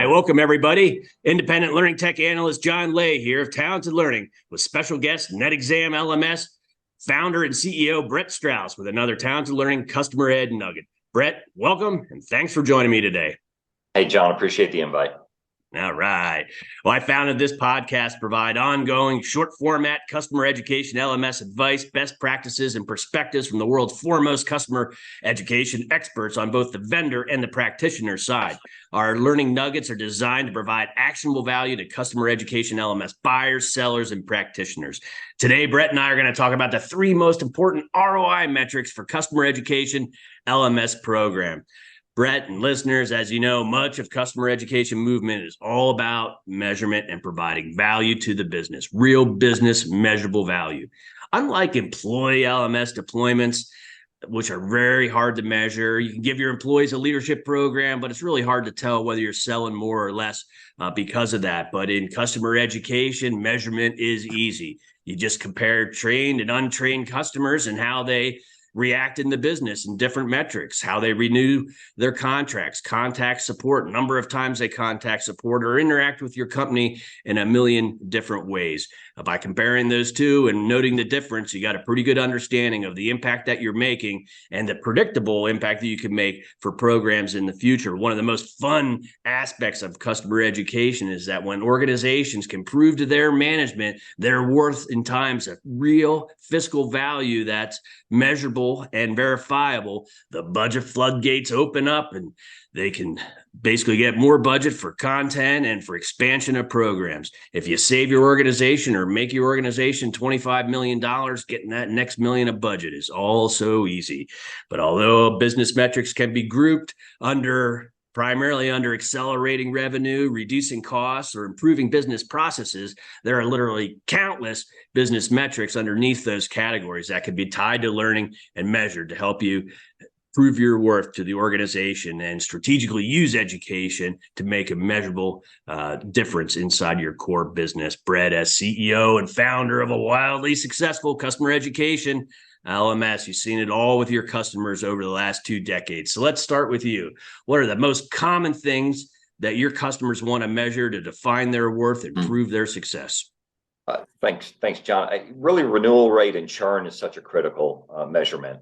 Hi, welcome everybody. Independent learning tech analyst John Lay here of Talented Learning with special guest NetExam LMS founder and CEO Brett Strauss with another Talented Learning Customer Ed Nugget. Brett, welcome and thanks for joining me today. Hey, John, appreciate the invite. All right. Well, I founded this podcast to provide ongoing short format customer education LMS advice, best practices, and perspectives from the world's foremost customer education experts on both the vendor and the practitioner side. Our learning nuggets are designed to provide actionable value to customer education LMS buyers, sellers, and practitioners. Today, Brett and I are going to talk about the three most important ROI metrics for customer education LMS program. Brett and listeners, as you know, much of customer education movement is all about measurement and providing value to the business, real business measurable value. Unlike employee LMS deployments, which are very hard to measure, you can give your employees a leadership program, but it's really hard to tell whether you're selling more or less because of that. But in customer education, measurement is easy. You just compare trained and untrained customers and how they react in the business in different metrics, how they renew their contracts, contact support, number of times they contact support or interact with your company in a million different ways. By comparing those two and noting the difference, you got a pretty good understanding of the impact that you're making and the predictable impact that you can make for programs in the future. One of the most fun aspects of customer education is that when organizations can prove to their management their worth in times of real fiscal value that's measurable and verifiable, the budget floodgates open up and they can basically get more budget for content and for expansion of programs. If you save your organization or make your organization $25 million, getting that next million of budget is all so easy. But although business metrics can be grouped primarily under accelerating revenue, reducing costs, or improving business processes, there are literally countless business metrics underneath those categories that can be tied to learning and measured to help you prove your worth to the organization and strategically use education to make a measurable difference inside your core business. Brett, as CEO and founder of a wildly successful customer education LMS, you've seen it all with your customers over the last 2 decades. So let's start with you. What are the most common things that your customers want to measure to define their worth and prove their success? Thanks, John. Really, renewal rate and churn is such a critical measurement.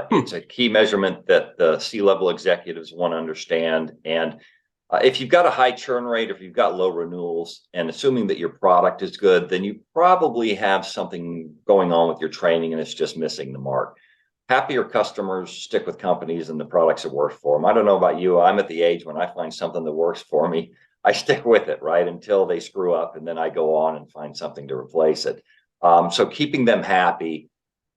It's a key measurement that the C-level executives want to understand. And if you've got a high churn rate, or if you've got low renewals, and assuming that your product is good, then you probably have something going on with your training and it's just missing the mark. Happier customers stick with companies and the products that work for them. I don't know about you. I'm at the age when I find something that works for me, I stick with it, right, until they screw up, and then I go on and find something to replace it. So keeping them happy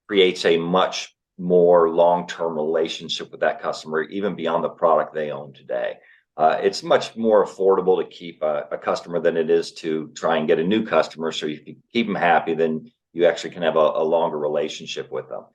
creates a much more long-term relationship with that customer, even beyond the product they own today. It's much more affordable to keep a customer than it is to try and get a new customer. So if you keep them happy, then you actually can have a longer relationship with them.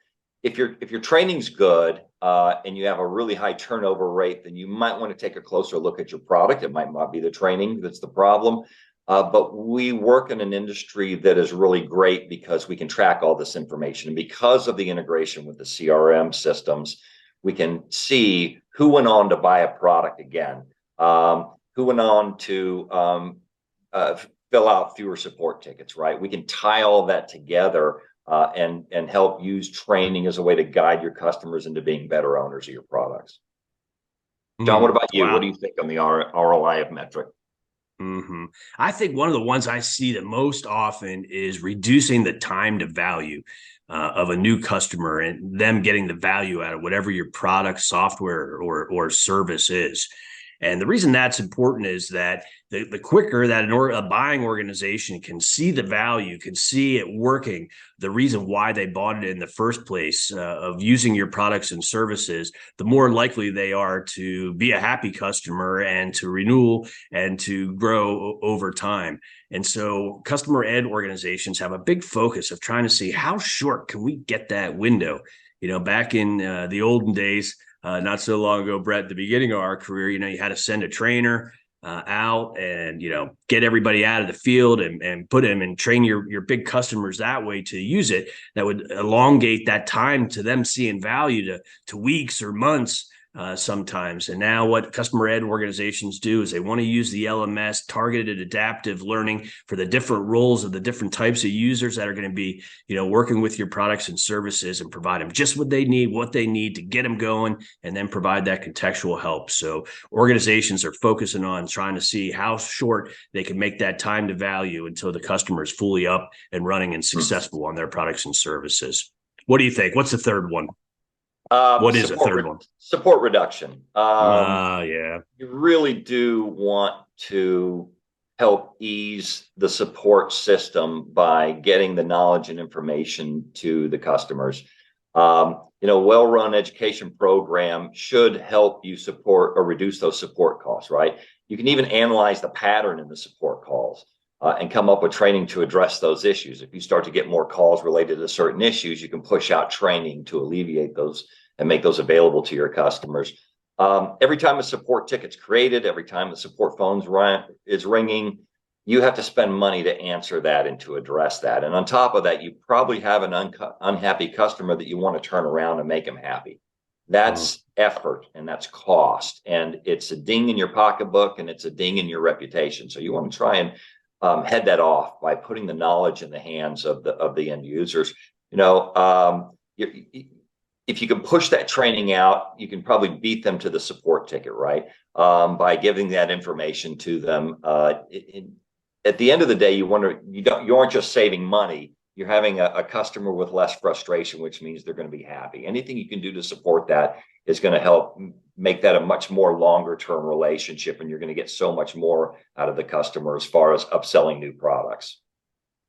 If your training's good and you have a really high turnover rate, then you might want to take a closer look at your product. It might not be the training that's the problem. But we work in an industry that is really great because we can track all this information. And because of the integration with the CRM systems, we can see who went on to buy a product again, who went on to fill out fewer support tickets, right? We can tie all that together and help use training as a way to guide your customers into being better owners of your products. John, what about you? Wow. What do you think on the ROI of metric? I think one of the ones I see the most often is reducing the time to value of a new customer and them getting the value out of whatever your product, software, or service is. And the reason that's important is that the quicker that a buying organization can see the value, can see it working, the reason why they bought it in the first place of using your products and services, the more likely they are to be a happy customer and to renew and to grow over time. And so customer ed organizations have a big focus of trying to see how short can we get that window. You know, back in the olden days, not so long ago, Brett, at the beginning of our career, you had to send a trainer out and, get everybody out of the field and put them and train your big customers that way to use it. That would elongate that time to them seeing value to weeks or months sometimes. And now what customer ed organizations do is they want to use the LMS, targeted adaptive learning, for the different roles of the different types of users that are going to be, working with your products and services, and provide them just what they need to get them going, and then provide that contextual help. So organizations are focusing on trying to see how short they can make that time to value until the customer is fully up and running and successful on their products and services. What do you think? What's the third one? What is a third one? Support reduction. Yeah. You really do want to help ease the support system by getting the knowledge and information to the customers. Well-run education program should help you support or reduce those support costs, right? You can even analyze the pattern in the support calls and come up with training to address those issues. If you start to get more calls related to certain issues, you can push out training to alleviate those and make those available to your customers. Every time a support ticket's created, every time the support phone is ringing, you have to spend money to answer that and to address that. And on top of that, you probably have an unhappy customer that you want to turn around and make them happy. That's effort and that's cost. And it's a ding in your pocketbook and it's a ding in your reputation. So you want to try and head that off by putting the knowledge in the hands of the end users. If you can push that training out, you can probably beat them to the support ticket, right? By giving that information to them. At the end of the day, you aren't just saving money. You're having a customer with less frustration, which means they're going to be happy. Anything you can do to support that is going to help make that a much more longer term relationship, and you're going to get so much more out of the customer as far as upselling new products.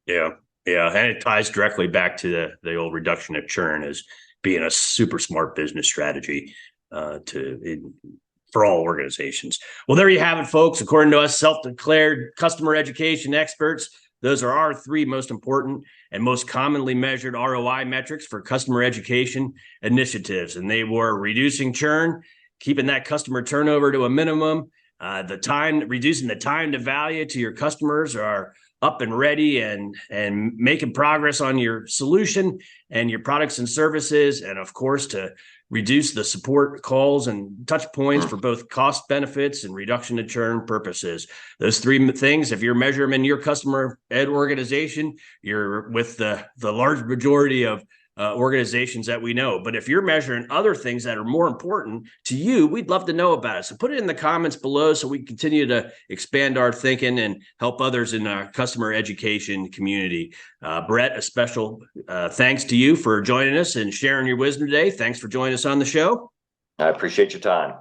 Yeah, and it ties directly back to the old reduction of churn as being a super smart business strategy for all organizations. Well, there you have it, folks. According to us self-declared customer education experts, those are our three most important and most commonly measured ROI metrics for customer education initiatives. And they were reducing churn, keeping that customer turnover to a minimum, reducing the time to value to your customers are up and ready and making progress on your solution and your products and services. And of course, to reduce the support calls and touch points for both cost benefits and reduction of churn purposes. Those three things, if you're measuring them in your customer ed organization, you're with the large majority of organizations that we know. But if you're measuring other things that are more important to you, we'd love to know about it. So put it in the comments below so we continue to expand our thinking and help others in our customer education community. Brett, a special thanks to you for joining us and sharing your wisdom today. Thanks for joining us on the show. I appreciate your time.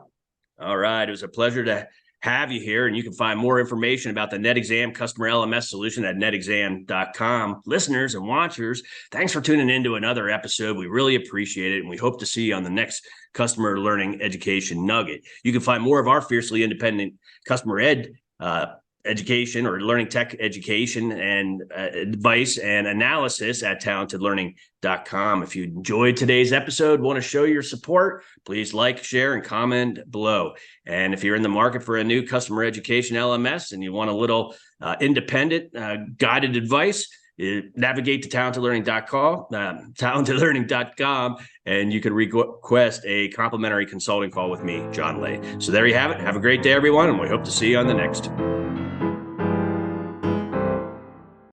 All right. It was a pleasure to have you here, and you can find more information about the NetExam Customer LMS solution at netexam.com. Listeners and watchers, thanks for tuning in to another episode. We really appreciate it, and we hope to see you on the next Customer Learning Education Nugget. You can find more of our fiercely independent customer ed education or learning tech education and advice and analysis at talentedlearning.com. If you enjoyed today's episode, want to show your support, please like, share, and comment below. And if you're in the market for a new customer education LMS and you want a little independent guided advice, navigate to talentedlearning.com, and you can request a complimentary consulting call with me, John Lay. So there you have it. Have a great day, everyone, and we hope to see you on the next.